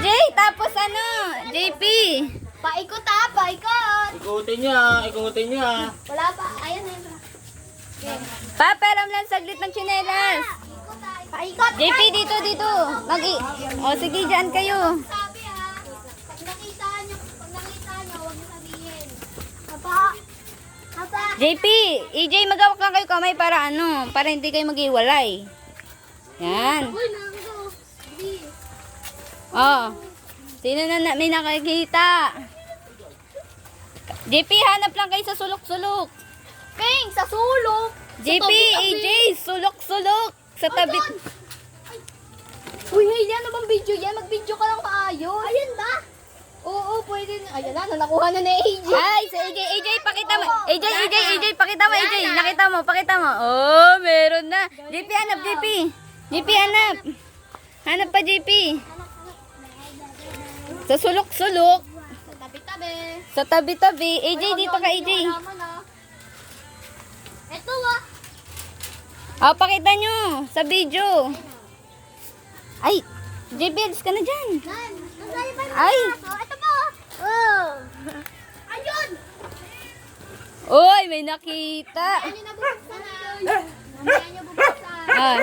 AJ, tapos ano? JP. Paikot paikot. Ikutin niya, ikutin niya. Wala pa. Ayan na yun. Paperam lang saglit ng tsinelas. Paikot. JP, dito. O, sige, dyan kayo. Sabi pag nakita nyo, huwag nyo sabihin. Papa. JP, EJ, magawak lang kayo kamay para ano, para hindi kayo mag-iwalay. Yan. Uy, nanggo. Oh. Sino na may nakikita? JP, hanap lang kayo sa sulok-sulok. Ping, sa sulok. JP, EJ, sulok-sulok. Sa tabi. Uy, hey, yan naman video yan. Mag-video ka lang maayos. Ayan ba? Oo, pwede na. Ayan na, nakuha na ni AJ. Ay, si AJ, pakita mo. AJ, pakita mo, AJ. Nakita mo, pakita mo. Oh, meron na. JP, hanap, JP. JP, hanap. Hanap pa, JP. Sa sulok-sulok. Sa tabi-tabi. Sa tabi-tabi. AJ, dito ka, AJ. Ito Oh, pakita nyo sa video. Ay, JP, alis ka na dyan. Ay. Ito po. Oh. Ayun. Uy, may nakita. Ano na bubuksan na? Mamaya nyo bubuksan. Ah.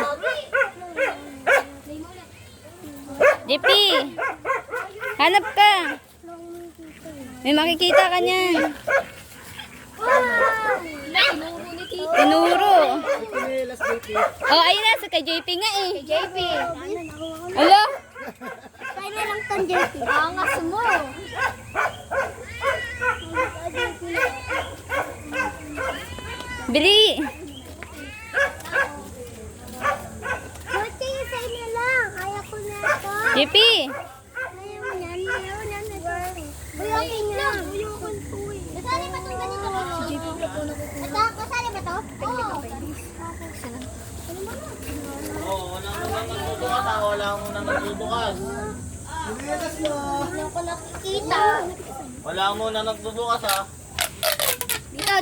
JP, hanap ka. May makikita ka niyan. Tinuro ni Tito. Tinuro. Oh, ayun na, sa kay JP nga eh. JP. Alo? Kaya na lang tan JP. Angas mo. Bili. Buti sa inyo lang. Kaya ko na ito. JP. Ayaw yan. Buyokin nyo. Buyokin po eh. Kasali ba itong ganito? Ito, kasali ba ito? Oo. Oo, wala mo nang nagbubukas ha. Wala mo nang nagbubukas. Hindi ko nakikita. Wala mo nang nagbubukas ha.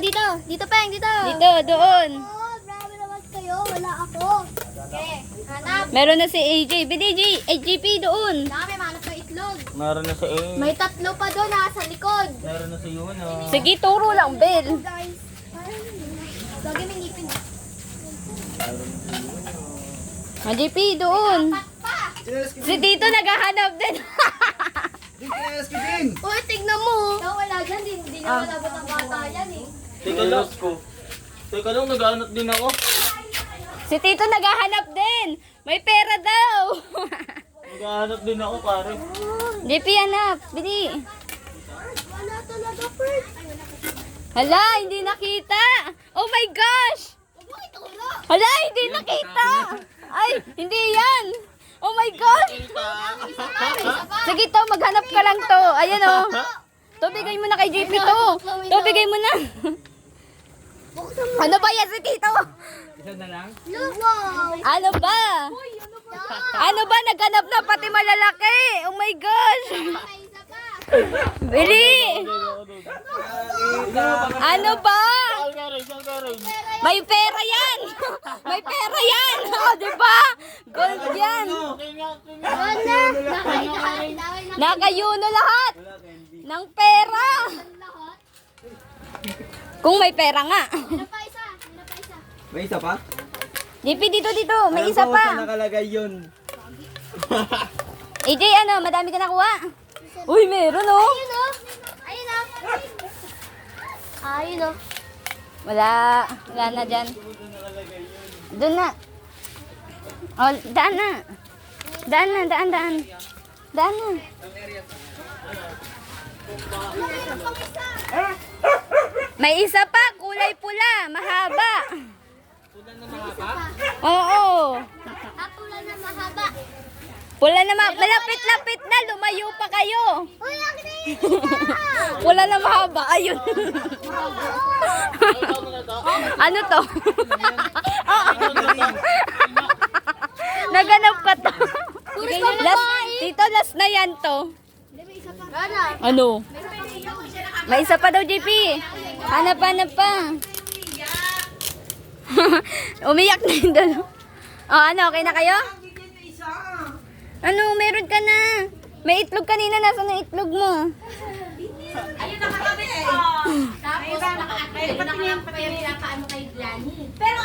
Dito. Dito, Peng. Dito. Dito, doon. Oh, grabe naman kayo. Wala ako. Okay. Hanap. Meron na si AJ. Bili, JP doon. Dami, manap ng itlog. Meron na si A. May tatlo pa doon nasa likod. Meron na si Yuno. Sige, turo lang, Bel. Guys. Lagi may ngipin. JP, doon. Pat pa. Si Tito naghahanap din. Uy, tignan mo. Ikaw wala dyan. Hindi na malabot ang bata yan eh. Teka lang. Teka lang, nag-aanot din ako. Si Tito naghahanap din. May pera daw. Nag-aanot din ako, pare. JP, hanap. Bili. Wala talaga, Ferd. Hala, hindi nakita. Oh my gosh. Huwag mo ituro. Hala, hindi nakita. Ay, hindi yan. Oh my gosh. Sige to, maghanap ka lang to. Ayan oh. To, bigay mo na kay JP to. To, bigay mo na. Buksan mo. Ano ba yan si Tito? Isa na lang? Wow. Ano ba? Ano ba? Naghanap na pati malalaki. Oh my gosh. May isa pa. Bili. Ano ba? May pera yan. May pera yan. Oh, di ba? Gold yan. Wala. Nakayuno lahat ng pera. Kung may pera nga. Ano pa isa? May isa pa? JP, dito. May isa pa. Nakalagay yun. AJ, ano? Madami ka nakuha? Uy, meron oh. Ayun o. Ayun o. Ayun o. Wala na dyan. Doon na. Oh, daan na. Daan na. Daan na. May isa pa, kulay pula, mahaba. Pula na mahaba? Oo. Pula na mahaba. Pula na malapit-lapit na, lumayo pa kayo. Uy, akin na yun. Pula na mahaba, ayun. Ano to? Naganap ka to. Last, Tito, last na yan to. Ano? May isa pa daw, JP. Hanap pa. Umiyak na yun doon. Oh, ano, okay na kayo? Ano, meron ka na. May itlog kanina. Nasaan ang itlog mo? Ayun nakakabit eh. Tapos, nakakabit. Ayun nakakabit. Paano kay Granny. Pero